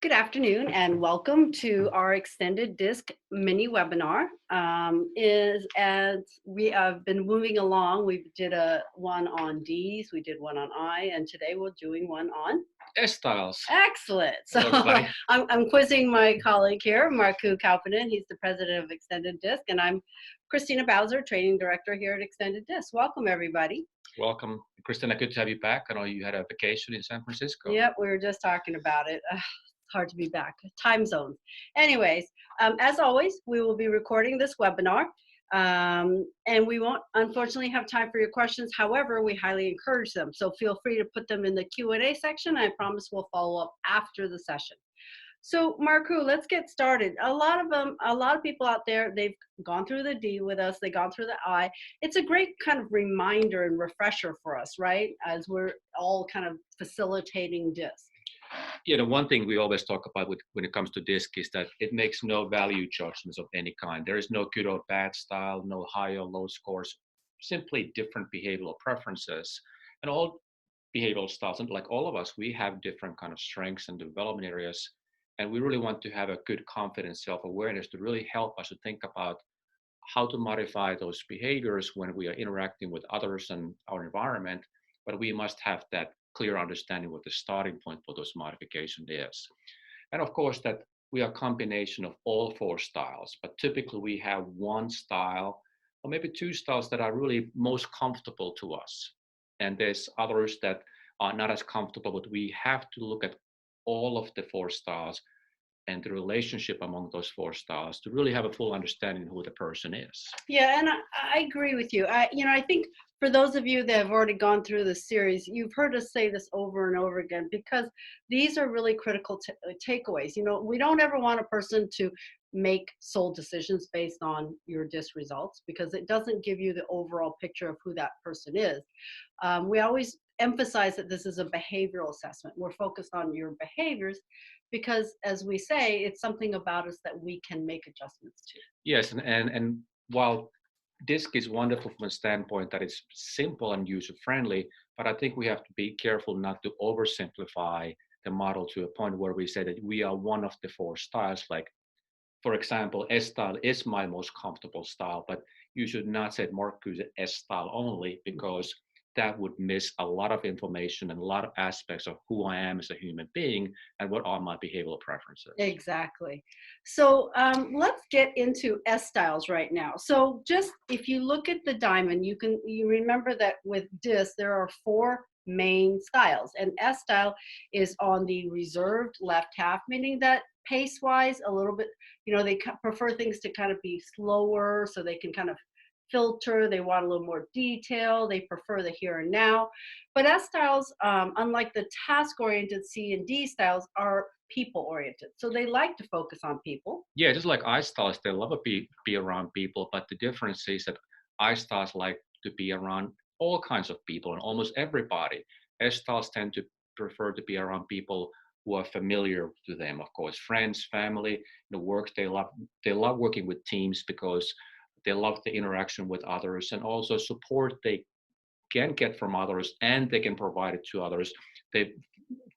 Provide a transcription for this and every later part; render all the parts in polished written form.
Good afternoon and welcome to our extended disc mini webinar. Is as we have been moving along, we did a one on D's, we did one on I, and today we're doing one on Styles. excellent. So Hello, everybody. I'm quizzing my colleague here, Marku Kaupinen. He's the president of Extended Disc, and I'm Christina Bowser, training director here at Extended Disc. Welcome, everybody. Welcome, Christina. Good to have you back. I know you had a vacation in San Francisco. Yep, we were just talking about it. It's hard to be back. Time zones. Anyways, as always, we will be recording this webinar, and we won't unfortunately have time for your questions. However, we highly encourage them. So feel free to put them in the Q&A section. I promise we'll follow up after the session. So Marku, let's get started. A lot of people out there, they've gone through the D with us, they've gone through the I. It's a great kind of reminder and refresher for us, right? As we're all kind of facilitating DISC. One thing we always talk about when it comes to DISC is that it makes no value judgments of any kind. There is no good or bad style, no high or low scores, simply different behavioral preferences. And all behavioral styles, and like all of us, we have different kind of strengths and development areas. And we really want to have a good confidence, self-awareness to really help us to think about how to modify those behaviors when we are interacting with others and our environment, but we must have that clear understanding what the starting point for those modifications is. And of course, that we are a combination of all four styles, but typically we have one style or maybe two styles that are really most comfortable to us. And there's others that are not as comfortable, but we have to look at all of the four styles and the relationship among those four styles to really have a full understanding of who the person is. Yeah, and I agree with you. I think for those of you that have already gone through this series, you've heard us say this over and over again because these are really critical takeaways. We don't ever want a person to make sole decisions based on your DISC results because it doesn't give you the overall picture of who that person is. We always emphasize that this is a behavioral assessment. We're focused on your behaviors because, as we say, it's something about us that we can make adjustments to. Yes, and while DISC is wonderful from a standpoint that it's simple and user friendly, but I think we have to be careful not to oversimplify the model to a point where we say that we are one of the four styles. Like, for example, S style is my most comfortable style, but you should not say Marcus S style only because that would miss a lot of information and a lot of aspects of who I am as a human being and what are my behavioral preferences. Exactly. So let's get into S styles right now. So just if you look at the diamond, you remember that with DISC there are four main styles, and S style is on the reserved left half, meaning that pace wise a little bit, they prefer things to kind of be slower so they can kind of filter. They want a little more detail. They prefer the here and now. But S styles, unlike the task-oriented C and D styles, are people-oriented. So they like to focus on people. Yeah, just like I styles, they love to be around people, but the difference is that I styles like to be around all kinds of people and almost everybody. S styles tend to prefer to be around people who are familiar to them, of course, friends, family, the work. They love working with teams because they love the interaction with others and also support they can get from others and they can provide it to others. They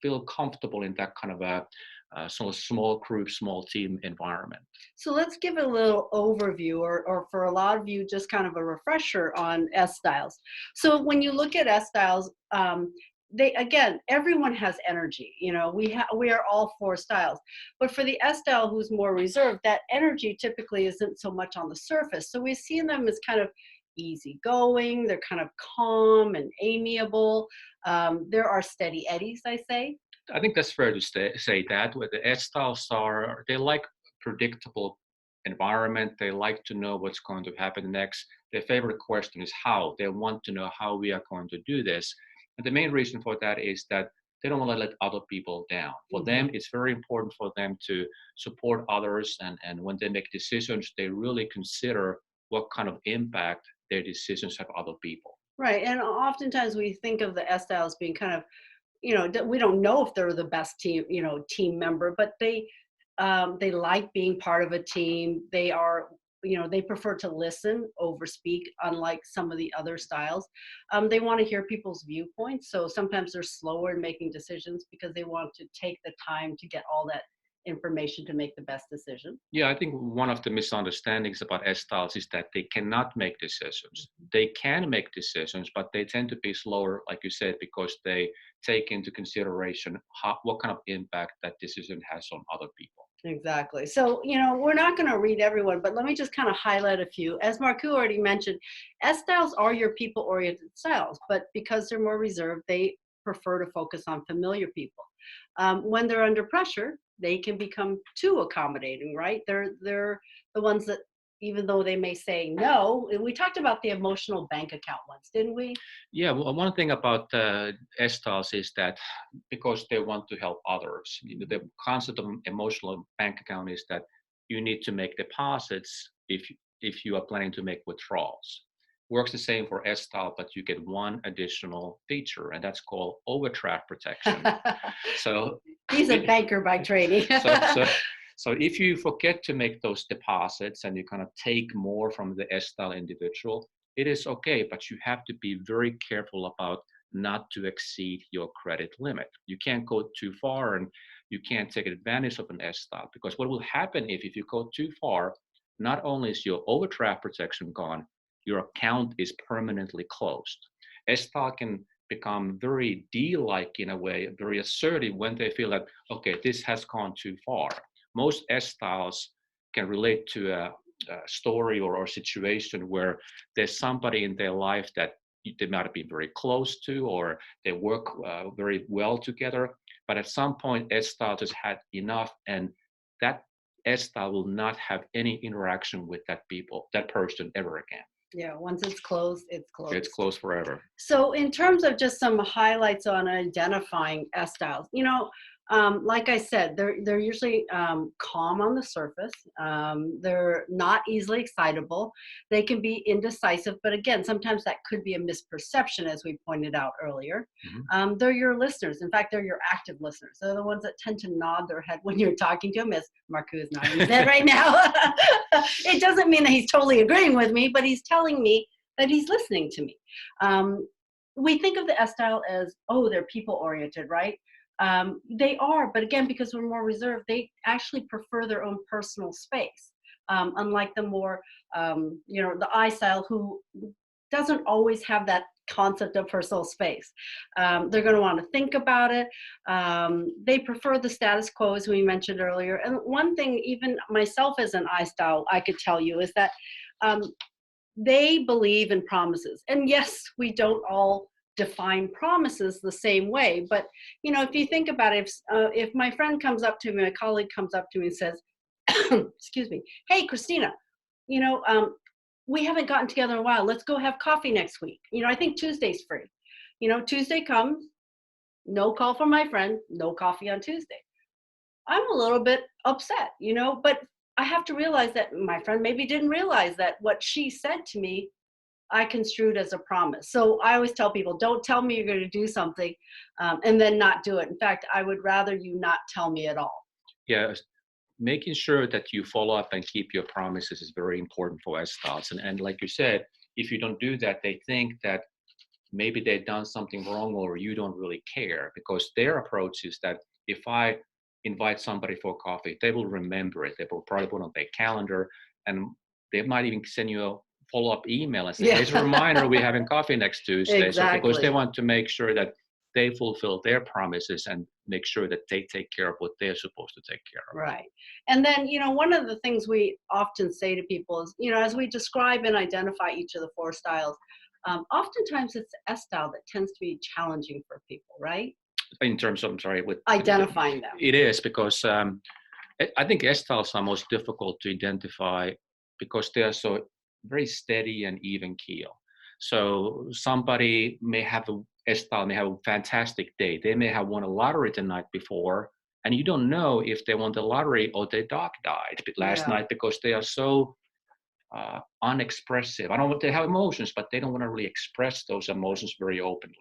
feel comfortable in that kind of a sort of small group, small team environment. So let's give a little overview, or for a lot of you, just kind of a refresher on S styles. So when you look at S styles, everyone has energy. We are all four styles, but for the S style who's more reserved, that energy typically isn't so much on the surface. So we see them as kind of easygoing. They're kind of calm and amiable. There are steady eddies, I say. I think that's fair to say that with the S styles are, they like predictable environment. They like to know what's going to happen next. Their favorite question is how. They want to know how we are going to do this. And the main reason for that is that they don't want to let other people down. For them, it's very important for them to support others. And when they make decisions, they really consider what kind of impact their decisions have other people. Right. And oftentimes we think of the S styles being kind of, we don't know if they're the best team member, but they like being part of a team. They are they prefer to listen over speak, unlike some of the other styles. They want to hear people's viewpoints. So sometimes they're slower in making decisions because they want to take the time to get all that information to make the best decision. Yeah, I think one of the misunderstandings about S styles is that they cannot make decisions. They can make decisions, but they tend to be slower, like you said, because they take into consideration what kind of impact that decision has on other people. Exactly. So, we're not going to read everyone, but let me just kind of highlight a few. As Marku already mentioned, S styles are your people oriented styles, but because they're more reserved, they prefer to focus on familiar people. When they're under pressure, they can become too accommodating, right? They're the ones that, even though they may say no, we talked about the emotional bank account once, didn't we? Yeah, well, one thing about S styles is that because they want to help others, the concept of emotional bank account is that you need to make deposits if you are planning to make withdrawals. Works the same for S style, but you get one additional feature, and that's called overdraft protection. So He's a banker by training. so so if you forget to make those deposits and you kind of take more from the S style individual, it is okay, but you have to be very careful about not to exceed your credit limit. You can't go too far and you can't take advantage of an S style, because what will happen if you go too far, not only is your overdraft protection gone, your account is permanently closed. S style can become very D-like in a way, very assertive when they feel that, okay, this has gone too far. Most S styles can relate to a story or situation where there's somebody in their life that they might have been very close to, or they work very well together. But at some point, S style just had enough, and that S style will not have any interaction with that person ever again. Yeah, once it's closed, it's closed. It's closed forever. So in terms of just some highlights on identifying S styles, like I said, they're usually calm on the surface. They're not easily excitable. They can be indecisive, but again, sometimes that could be a misperception, as we pointed out earlier. Mm-hmm. They're your listeners. In fact, they're your active listeners. They're the ones that tend to nod their head when you're talking to them, as Marku is nodding his head right now. It doesn't mean that he's totally agreeing with me, but he's telling me that he's listening to me. We think of the S style as, oh, they're people oriented, right? They are, but again, because we're more reserved, they actually prefer their own personal space. Unlike the more, the I style, who doesn't always have that concept of personal space. They're going to want to think about it. They prefer the status quo, as we mentioned earlier. And one thing, even myself as an I style, I could tell you is that they believe in promises. And yes, we don't all define promises the same way, but if you think about it, if my friend comes up to me, my colleague comes up to me and says, excuse me, hey Christina, we haven't gotten together in a while, let's go have coffee next week. I think Tuesday's free. Tuesday comes, no call from my friend, no coffee on Tuesday. I'm a little bit upset, but I have to realize that my friend maybe didn't realize that what she said to me, I construed as a promise. So I always tell people, don't tell me you're going to do something and then not do it. In fact, I would rather you not tell me at all. Yeah, making sure that you follow up and keep your promises is very important for S styles. And like you said, if you don't do that, they think that maybe they've done something wrong or you don't really care, because their approach is that if I invite somebody for coffee, they will remember it. They will probably put it on their calendar, and they might even send you a follow-up email and say, Yeah. here's a reminder, we're having coffee next Tuesday. Exactly. So because they want to make sure that they fulfill their promises and make sure that they take care of what they're supposed to take care of. Right. And then, one of the things we often say to people is, as we describe and identify each of the four styles, oftentimes it's the S style that tends to be challenging for people, right? In terms of, I'm sorry, with identifying them. It is, because I think S styles are most difficult to identify because they are so very steady and even keel. So somebody may have S style may have a fantastic day. They may have won a lottery the night before, and you don't know if they won the lottery or their dog died last night, because they are so unexpressive. I don't want to have emotions, but they don't want to really express those emotions very openly.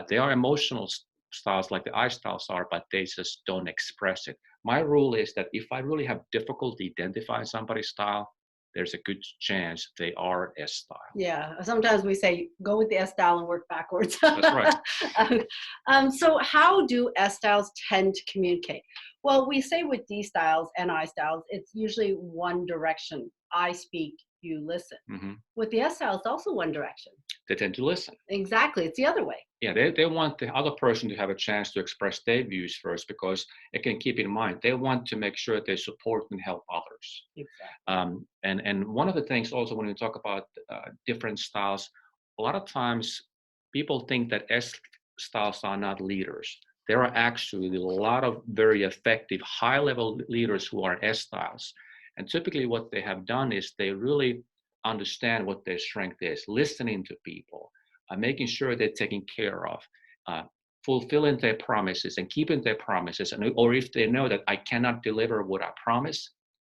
They are emotional styles like the I styles are, but they just don't express it. My rule is that if I really have difficulty identifying somebody's style, there's a good chance they are S style. Yeah, sometimes we say go with the S style and work backwards. That's right. So how do S styles tend to communicate? Well, we say with D styles and I styles, it's usually one direction. I speak, you listen. Hmm. With the S style, it's also one direction. They tend to listen. Exactly, it's the other way. Yeah, they want the other person to have a chance to express their views first, because again, keep in mind, they want to make sure they support and help others. Exactly. And one of the things also when we talk about different styles, a lot of times people think that S styles are not leaders. There are actually a lot of very effective high level leaders who are S styles. And typically what they have done is they really understand what their strength is, listening to people, making sure they're taken care of, uh, fulfilling their promises and keeping their promises. And, or if they know that I cannot deliver what I promise,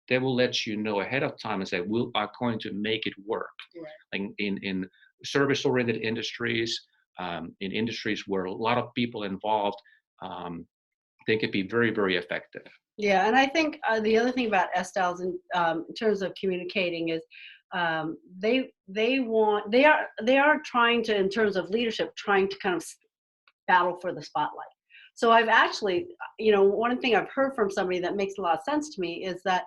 they will let you know ahead of time and say, we are going to make it work. Right. Like in service-oriented industries, in industries where a lot of people involved, they could be very, very effective. Yeah, and I think the other thing about S styles in terms of communicating is they are trying to, in terms of leadership, trying to kind of battle for the spotlight. So I've actually, one thing I've heard from somebody that makes a lot of sense to me is that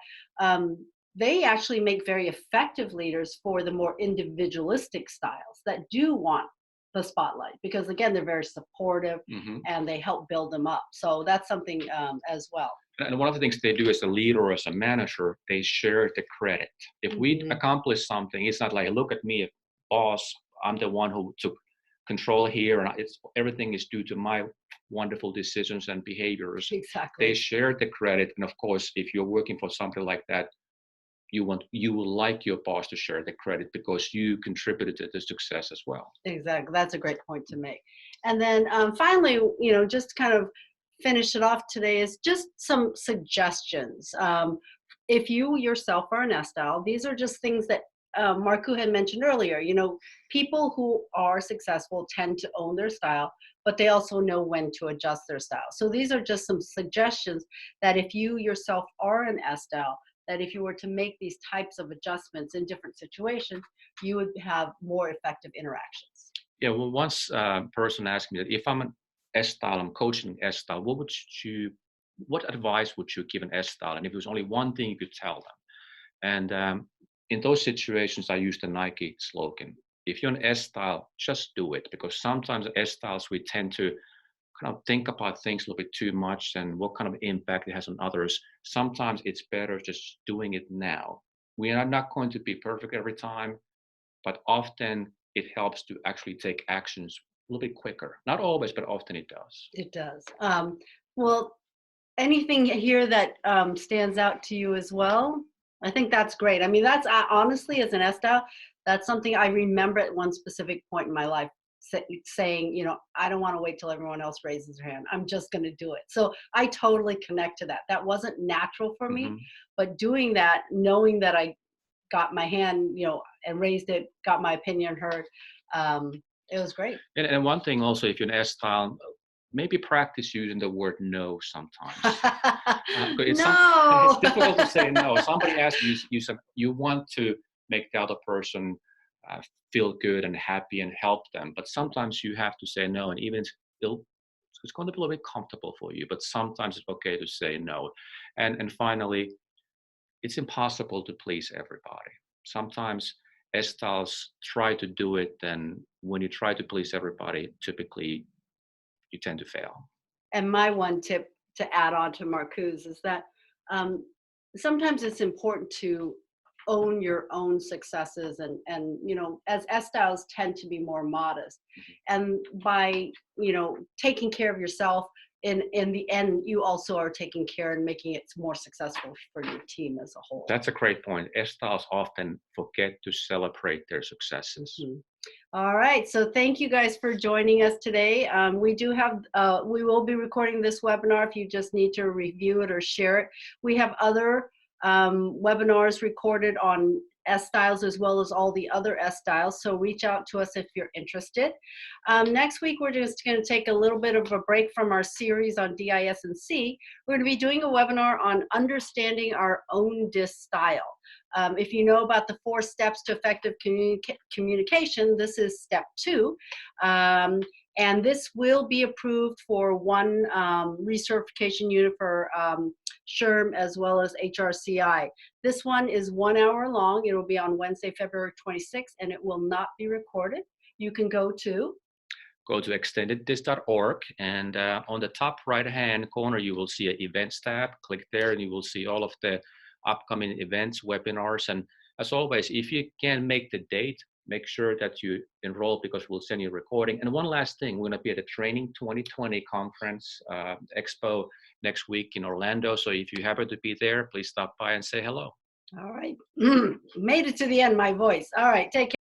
they actually make very effective leaders for the more individualistic styles that do want the spotlight, because again, they're very supportive Hmm. and they help build them up. So that's something as well. And one of the things they do as a leader or as a manager, they share the credit. If we Mhm. accomplish something, it's not like, look at me, boss, I'm the one who took control here, and it's everything is due to my wonderful decisions and behaviors. They Exactly. share the credit, and of course, if you're working for something like that, you will like your boss to share the credit because you contributed to the success as well. Exactly. That's a great point to make. And then finally, just kind of finish it off today is just some suggestions. If you yourself are an S style, these are just things that Marku had mentioned earlier. People who are successful tend to own their style, but they also know when to adjust their style. So these are just some suggestions that if you yourself are an S style, that if you were to make these types of adjustments in different situations, you would have more effective interactions. Yeah, well, once a person asked me that if I'm an S style, I'm coaching S style, what advice would you give an S style? And if it was only one thing you could tell them. And in those situations, I use the Nike slogan: if you're an S style, just do it. Because sometimes S styles, we tend to kind of think about things a little bit too much and what kind of impact it has on others. Sometimes it's better just doing it now. We are not going to be perfect every time, but often it helps to actually take actions a little bit quicker. Not always, but often it does. It does. Well, anything here that stands out to you as well? I think that's great. I mean, that's honestly, as an ESTA, that's something I remember at one specific point in my life saying, I don't want to wait till everyone else raises their hand. I'm just going to do it. So I totally connect to that. That wasn't natural for me, Hmm. but doing that, knowing that I got my hand, and raised it, got my opinion heard, um, it was great. And one thing also, if you're an S style, maybe practice using the word no sometimes. 'Cause it's No. difficult to say no. Somebody asks you, you want to make the other person uh, feel good and happy and help them, but sometimes you have to say no, and even it's going to be a little bit comfortable for you, but sometimes it's okay to say no. And finally, it's impossible to please everybody. Sometimes S styles try to do it, and when you try to please everybody, typically you tend to fail. And my one tip to add on to Marcuse is that um, sometimes it's important to own your own successes, and as S styles tend to be more modest, and by taking care of yourself, in the end you also are taking care and making it more successful for your team as a whole. That's a great point. S styles often forget to celebrate their successes. Mhm. All right, so thank you guys for joining us today. We will be recording this webinar if you just need to review it or share it. We have other webinars recorded on Sstyles as well as all the other Sstyles. So reach out to us if you're interested. Next week, we're just going to take a little bit of a break from our series on DIS and C. We're going to be doing a webinar on understanding our own DIS style. If you know about the 4 steps to effective communication, this is step 2. And this will be approved for 1 recertification unit for SHRM as well as HRCI. This one is 1 hour long. It will be on Wednesday, February 26th, and it will not be recorded. You can go to extendeddis.org, and on the top right-hand corner, you will see an events tab. Click there, and you will see all of the upcoming events, webinars, and as always, if you can make the date, make sure that you enroll because we'll send you a recording. And one last thing, we're going to be at a Training 2020 conference expo next week in Orlando. So if you happen to be there, please stop by and say hello. All right. Made it to the end, my voice. All right. Take care.